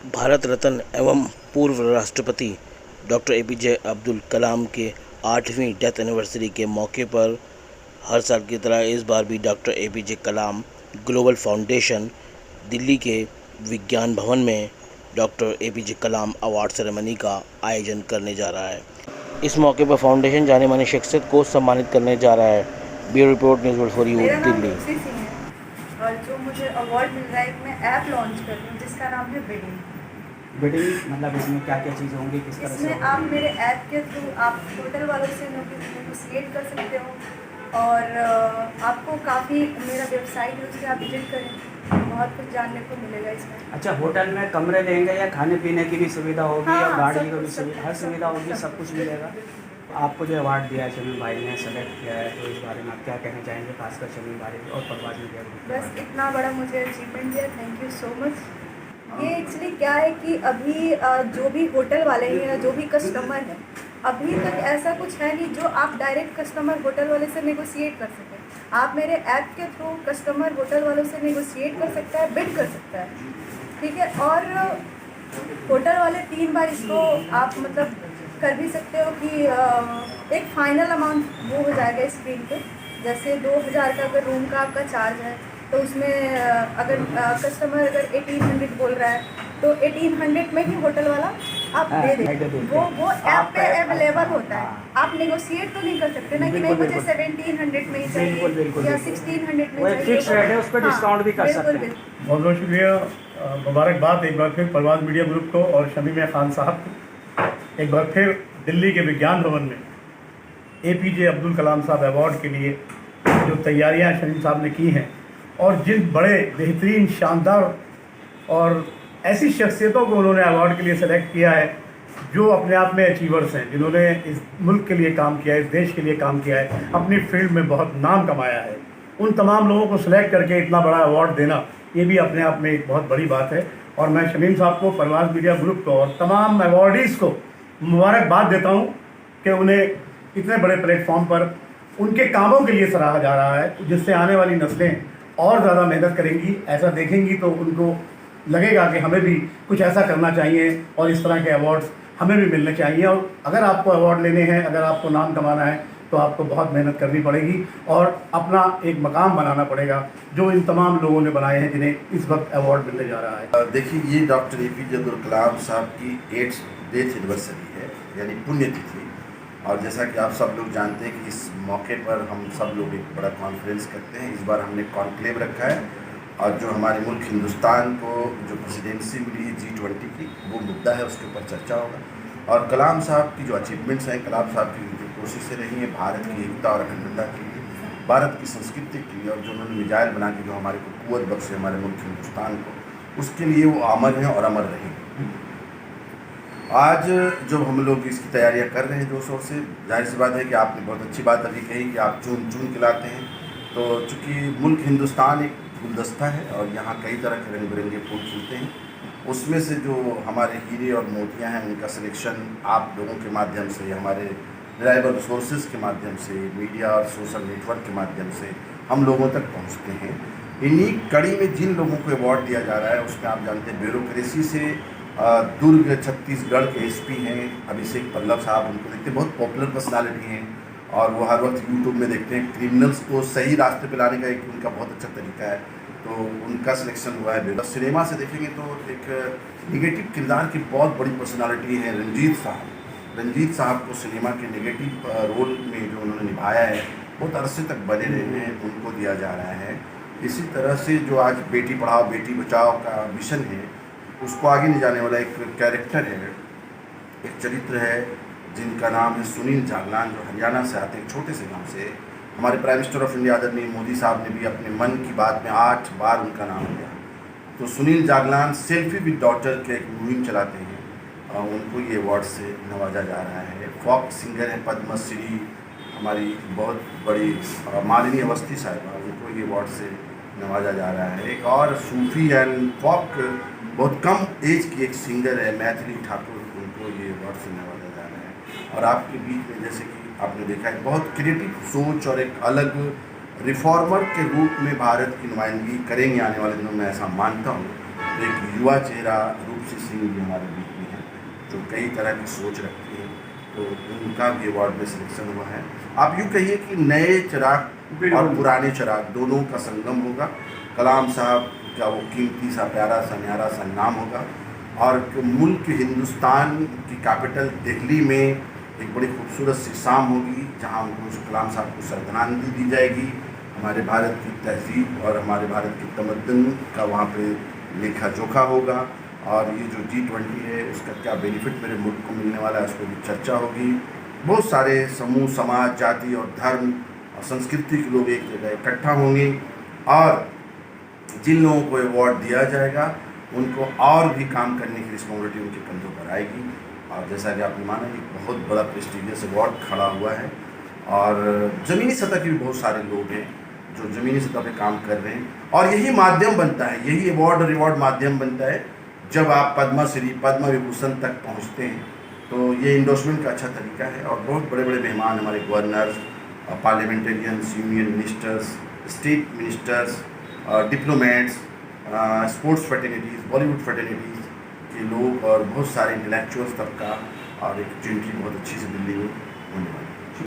भारत रत्न एवं पूर्व राष्ट्रपति डॉक्टर एपीजे अब्दुल कलाम के 8वीं डेथ एनिवर्सरी के मौके पर हर साल की तरह इस बार भी डॉक्टर एपीजे कलाम ग्लोबल फाउंडेशन दिल्ली के विज्ञान भवन में डॉक्टर एपीजे कलाम अवार्ड सेरेमनी का आयोजन करने जा रहा है। इस मौके पर फाउंडेशन जाने मानी शख्सियत को सम्मानित करने जा रहा है। ब्यूरो रिपोर्ट न्यूज़ 24 मेरा नाम दिल्ली। तुलसी सिंह है और जो मुझे अवार्ड मिल रहा है, एक मैं ऐप लॉन्च कर रही हूँ जिसका नाम है बिडिंग। बिडिंग मतलब इसमें क्या क्या चीज़ें होंगी, किस तरह से इसमें आप मेरे ऐप के थ्रू आप होटल वालों से नेगोशिएट कर सकते हो और आपको काफ़ी मेरा वेबसाइट है उससे आप विजिट करें, बहुत कुछ जानने को मिलेगा इसमें। अच्छा, होटल में कमरे लेंगे या खाने पीने की भी सुविधा होगी हाँ, या गाड़ी सब की भी कुछ, सुविधा, हर सुविधा होगी, सब कुछ मिलेगा। आपको जो अवार्ड दिया है शमीम भाई ने सेलेक्ट किया है, तो इस बारे में आप क्या कहना चाहेंगे, खासकर शमीम भाई और परवाज़ मीडिया ग्रुप? बस इतना बड़ा मुझे अचीवमेंट दिया, थैंक यू सो मच। ये एक्चुअली क्या है कि अभी जो भी होटल वाले हैं या जो भी कस्टमर हैं, अभी तक ऐसा कुछ है नहीं जो आप डायरेक्ट कस्टमर होटल वाले से नेगोशिएट कर सकें। आप मेरे ऐप के थ्रू कस्टमर होटल वालों से नेगोशिएट कर सकता है, बिड कर सकता है, ठीक है। और होटल वाले 3 बार इसको आप मतलब कर भी सकते हो कि एक फाइनल अमाउंट वो हो जाएगा स्क्रीन पे। जैसे 2000 का अगर रूम का आपका चार्ज है तो उसमें अगर कस्टमर अगर 1800 बोल रहा है तो 1800 में ही होटल वाला आप दे दें। वो ऐप पे अवेलेबल होता है, आप नेगोशिएट तो नहीं कर सकते ना कि नहीं मुझे 1700 में ही चाहिए या 1600 में चाहिए। फिक्स रेट है, उस पर डिस्काउंट भी कर सकते हैं। बहुत बहुत शुक्रिया, मुबारकबाद एक बार फिर परवाज़ मीडिया ग्रुप को और शमीम खान साहब को। एक बार फिर दिल्ली के विज्ञान भवन में एपीजे अब्दुल कलाम साहब अवार्ड के लिए जो तैयारियां शमीम साहब ने की हैं और जिन बड़े बेहतरीन शानदार और ऐसी शख्सियतों को उन्होंने अवार्ड के लिए सेलेक्ट किया है जो अपने आप में अचीवर्स हैं, जिन्होंने इस मुल्क के लिए काम किया है, इस देश के लिए काम किया है, अपनी फील्ड में बहुत नाम कमाया है, उन तमाम लोगों को सेलेक्ट करके इतना बड़ा अवार्ड देना ये भी अपने आप में एक बहुत बड़ी बात है। और मैं शमीम साहब को, परवाज़ मीडिया ग्रुप को और तमाम अवार्डीज़ को मुबारकबाद देता हूँ कि उन्हें इतने बड़े प्लेटफॉर्म पर उनके कामों के लिए सराहा जा रहा है, जिससे आने वाली नस्लें और ज़्यादा मेहनत करेंगी, ऐसा देखेंगी तो उनको लगेगा कि हमें भी कुछ ऐसा करना चाहिए और इस तरह के अवार्ड्स हमें भी मिलने चाहिए। और अगर आपको अवार्ड लेने हैं, अगर आपको नाम कमाना है तो आपको बहुत मेहनत करनी पड़ेगी और अपना एक मकाम बनाना पड़ेगा जो इन तमाम लोगों ने बनाए हैं जिन्हें इस वक्त अवार्ड मिलने जा रहा है। देखिए, ये डॉक्टर एपीजे अब्दुल कलाम साहब की 8th डेथ एनिवर्सरी है, यानी पुण्यतिथि। और जैसा कि आप सब लोग जानते हैं कि इस मौके पर हम सब लोग एक बड़ा कॉन्फ्रेंस करते हैं। इस बार हमने कॉन्क्लेव रखा है और जो हमारे मुल्क हिंदुस्तान को जो प्रेसिडेंसी मिली है G20 की, वो मुद्दा है, उसके ऊपर चर्चा होगा। और कलाम साहब की जो अचीवमेंट्स हैं, कलाम साहब की जो कोशिशें रही हैं भारत की एकता और अखंडता के लिए, भारत की संस्कृति के लिए, और जो उन्होंने मिसाइल बना के जो हमारे को कुव्वत बख्शे हमारे मुल्क हिंदुस्तान को, उसके लिए वो अमर हैं और अमर रहेंगे। आज जो हम लोग इसकी तैयारियां कर रहे हैं जोर से, जाहिर सी बात है कि आपने बहुत अच्छी बात अभी कही कि आप चुन चुन के लाते हैं। तो चूँकि मुल्क हिंदुस्तान एक गुलदस्ता है और यहाँ कई तरह के रंग बिरंगे फूल खिलते हैं, उसमें से जो हमारे हीरे और मोतियाँ हैं उनका सिलेक्शन आप लोगों के माध्यम से, हमारे रिलायबल रिसोर्सेज के माध्यम से, मीडिया और सोशल नेटवर्क के माध्यम से हम लोगों तक पहुँचते हैं। इन्हीं कड़ी में जिन लोगों को अवार्ड दिया जा रहा है उसमें आप जानते हैं ब्यूरोक्रेसी से दुर्ग छत्तीसगढ़ के एसपी हैं अभिषेक पल्लव साहब, उनको देखते हैं, बहुत पॉपुलर पर्सनालिटी हैं और वो हर वक्त यूट्यूब में देखते हैं। क्रिमिनल्स को सही रास्ते पे लाने का एक उनका बहुत अच्छा तरीका है, तो उनका सिलेक्शन हुआ है। सिनेमा से देखेंगे तो एक निगेटिव किरदार की बहुत बड़ी पर्सनालिटी है रंजीत साहब। रंजीत साहब को सिनेमा के निगेटिव रोल में जो उन्होंने निभाया है बहुत अरसे तक बने रहे हैं, उनको दिया जा रहा है। इसी तरह से जो आज बेटी पढ़ाओ बेटी बचाओ का मिशन है, उसको आगे ले जाने वाला एक कैरेक्टर है, एक चरित्र है जिनका नाम है सुनील जागलान, जो हरियाणा से आते हैं, एक छोटे से गांव से। हमारे प्राइम मिनिस्टर ऑफ इंडिया आदरणीय मोदी साहब ने भी अपने मन की बात में 8 बार उनका नाम लिया। तो Sunil Jaglan selfie with daughter के एक मुहिम चलाते हैं और उनको ये अवार्ड से नवाजा जा रहा है। फॉक सिंगर है पद्मश्री, हमारी बहुत बड़ी मालिनी अवस्थी साहिबा, उनको ये अवार्ड से नवाजा जा रहा है। एक और सूफी एंड फॉक बहुत कम एज की एक सिंगर है मैथिली ठाकुर, उनको ये अवार्ड से नवाजा जा रहा है। और आपके बीच में जैसे कि आपने देखा है बहुत क्रिएटिव सोच और एक अलग रिफॉर्मर के रूप में भारत की नुमाइंदगी करेंगे आने वाले दिनों में, ऐसा मानता हूँ। एक युवा चेहरा रूपसी सिंह भी हमारे बीच में है, जो कई तरह की सोच रखती है, तो उनका भी अवार्ड में सिलेक्शन हुआ है। आप यूँ कहिए कि नए चिराग और पुराने चिराग दोनों का संगम होगा। कलाम साहब का वो कीमती सा प्यारा सा न्यारा सा नाम होगा, और मुल्क हिंदुस्तान की कैपिटल दिल्ली में एक बड़ी खूबसूरत सी शाम होगी, जहाँ उनको कलाम साहब को श्रद्धांजलि दी जाएगी। हमारे भारत की तहजीब और हमारे भारत की तमद्दुन का वहाँ पे लेखा जोखा होगा, और ये जो G20 है उसका क्या बेनिफिट मेरे मुल्क को मिलने वाला है उस पर भी चर्चा होगी। बहुत सारे समूह, समाज, जाति और धर्म और संस्कृति के लोग एक जगह इकट्ठा होंगे, और जिन लोगों को अवार्ड दिया जाएगा उनको और भी काम करने की रिस्पॉन्सिबिलिटी उनके कंधों पर आएगी। और जैसा कि आपने माना, एक बहुत बड़ा प्रेस्टिजियस अवार्ड खड़ा हुआ है, और ज़मीनी सतह के भी बहुत सारे लोग हैं जो ज़मीनी सतह पे काम कर रहे हैं, और यही माध्यम बनता है, यही अवार्ड और रिवॉर्ड माध्यम बनता है। जब आप पद्मश्री, पद्म विभूषण तक पहुंचते हैं, तो ये इंडोर्समेंट का अच्छा तरीका है। और बहुत बड़े बड़े मेहमान, हमारे governors, parliamentarians, union ministers, state ministers, diplomats, sports fraternities, Bollywood fraternities के लोग, और बहुत सारे इंटेलेक्चुअल्स तबका, और एक जिनकी बहुत अच्छी सी दिल्ली में होने वाली